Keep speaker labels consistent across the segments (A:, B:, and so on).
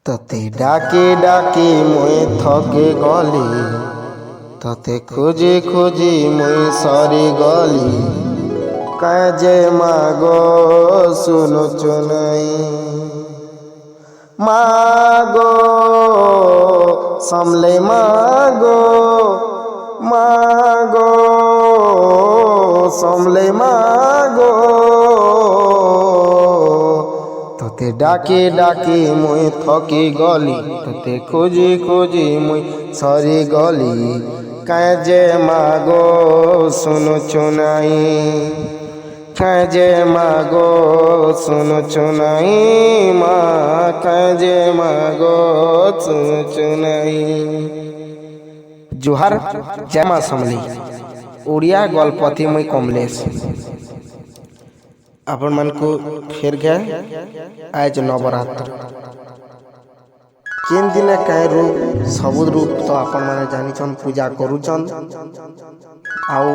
A: तते डाके डाके मुई थके गली, तते खोजे खोजे मुई सरी गली। काजे मागो सुनो चुनई, मागो समले मागो, मागो समले मागो। तते डाके डाके मुई थकी गली, तते खोजी खोजी मुई सरी गली। काजे मागो सुनो चुनाई, काजे मागो सुनो चुनाई, माँ काजे मागो सुनो चुनाई। जुहार जय माँ समली। ओडिया गल्पति मुई कमलेश आपण मन को फेर गए आज नवरात्र केन दिन कई रूप सबु रूप तो आपण माने जानिछन पूजा करूछन। आउ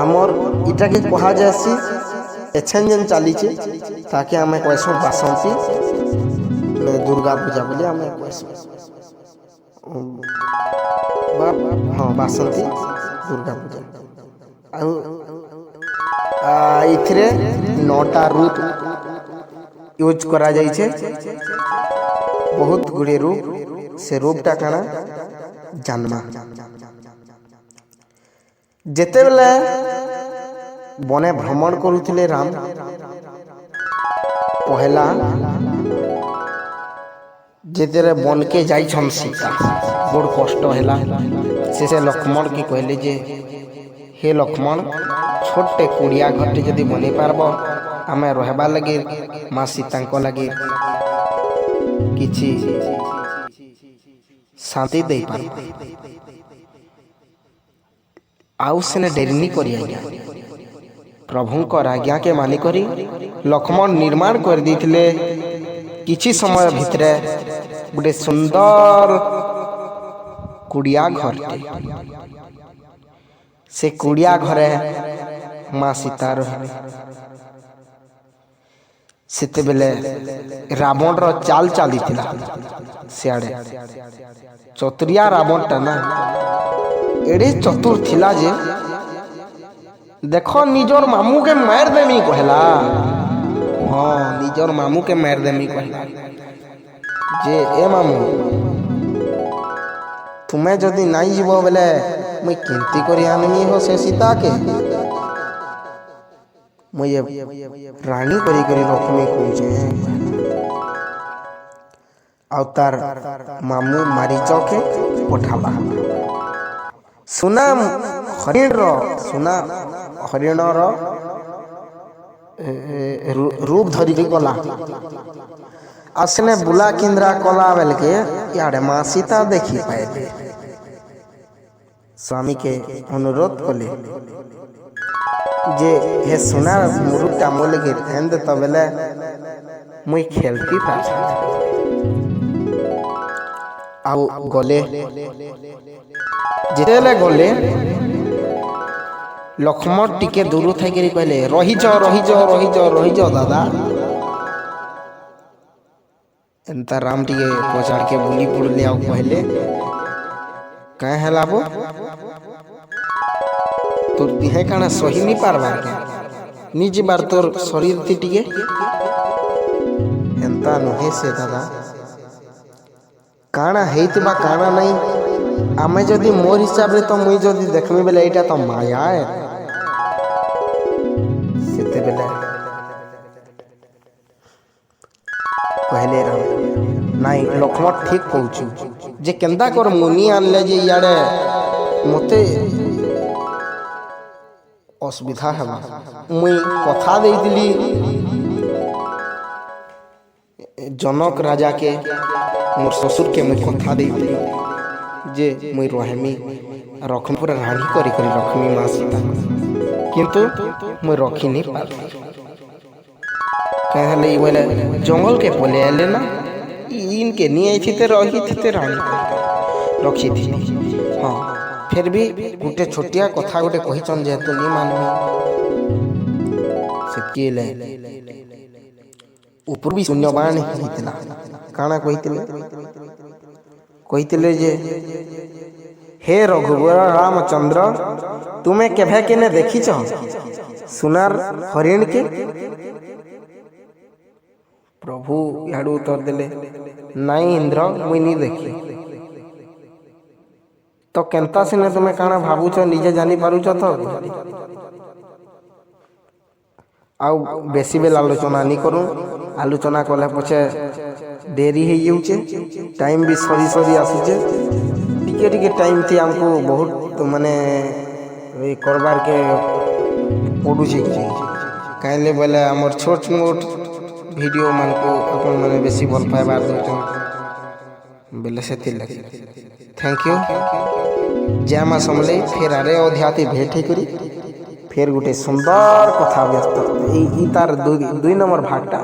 A: आमर इटा के कहा जासी एछन जन चलीचे ताकि हमें कहसो बासंती दुर्गा पूजा बोली हमें कहसो हाँ बासंती दुर्गा पूजा। इथरे 9टा रूप यूज करा जाइछे, बहुत गुड़े रूप। से रूपटा काना जन्मा जेते बेले बने भ्रमण करुथिले राम, पहला जेते बन के जाइछन सीता बड़ कष्ट हैला। से लक्ष्मण की कहले जे हे लक्ष्मण छोटे कुड़िया घरटे जदि बनी पारब आमे रहबा लगे माँ सीता लगे किछि शांति दे पारब। आउ सेने डेरिनी करी आज्ञा प्रभुंकर आज्ञा के मानी करी लक्ष्मण निर्माण कर देथिले किछि समय भितरे गोटे सुंदर कुड़िया घरटे। से कुड़िया घरे माँ सीता रहे। सेते बेले रावण रो चाल चाली थिला सियाड़े चतुरिया रावण टा ना एड़े चतुर थिला जे देखो निजोर मामू के मार देमी कहला। हाँ निजोर मामू के मार देमी कहला जे ए मामू तुम्हें जदि नाई जीवो बेले मुई केंती करी आनमी हो से सीता के मुझे रानी करी करी रखमी कौचे। अवतार मामू मारीच के पठाला सुना हरिण रो सुना हरिण रो रूप धरी गला। आसने बुला किंद्रा कला बेल के यारे माँ सीता देखी पाए स्वामी के अनुरोध कले जे हे सुना मुरुटा मोले के ध्यान दे तबले मुई खेलती था। आउ गले जेले गले लक्ष्मण टिके दूर थाई करी कहले रही जाओ रही जाओ रही जाओ रही जाओ दादा। एंता राम टिके पछाड़ के बुली पड़ले आउ कहले काहे हला बो तोर दिहे काना सही नहीं पारबा के निज बार तोर शरीर थी टिके एंता नहे से दादा काना हेइतबा काना नहीं आमे जदि मोर हिसाब रे तो मुई जदि देखमी बेले एटा तो माया है। सेते बेले पहले राम नाई लक्ष्मण ठीक पहुंचू जे केंदा कर मुनि आनले जे याडे मते असुविधा है मुई कथा देइदिली जनक राजा के मोर ससुर के मुई कथा देइदिली जे मुई रहमी रखम पूरा रानी करी करी रखमी माँ सीता किंतु मुई रखी नहीं पारली। कहले ई बोले जंगल के पले आले ना इनके नहीं आई थी रही थी रानी रखी थी। हाँ फिर भी गोटे छोटिया कथा गोटे कहीचन जेहेतु नहीं मानमी से ऊपर भी शून्यबाण होता काना कही কইতিলে যে হে রঘুবর রামচন্দ্র তুমি কেভে কেনে দেখিছ সোনার হরিণকে? প্রভু ইয়াড়ু উত্তর দেলে নাই ইন্দ্র মুই নি দেখি। তো কেনতা সিনে তুমি কাଣା ভাবুছ নিজে জানি পারুছ তো? আউ বেশি বেল আলোচনা নি করু, আলোচনা কলে পছে দেরি হয়ে যাচ্ছে, টাইম বি সরি সরি আসুছে। টিকে টিকে টাইম থি আমকু বহুত মানে করবার কে পড়ুছে কাইলে বেলে আমার ছোট মোট ভিডিও মানকু আপন মানে বেশি ভাল পাইবার দউছন বেলে সেতি লাগি। Thank you. জয় মা সমলেই। ফের আরে অধ্যায়তে ভেট হই করি ফের গোটে সুন্দর কথা ব্যস্ত এই তার দুই নম্বর ভাগটা।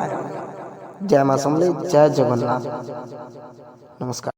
A: জয় মা সমলেই, জয় জগন্নাথ, নমস্কার।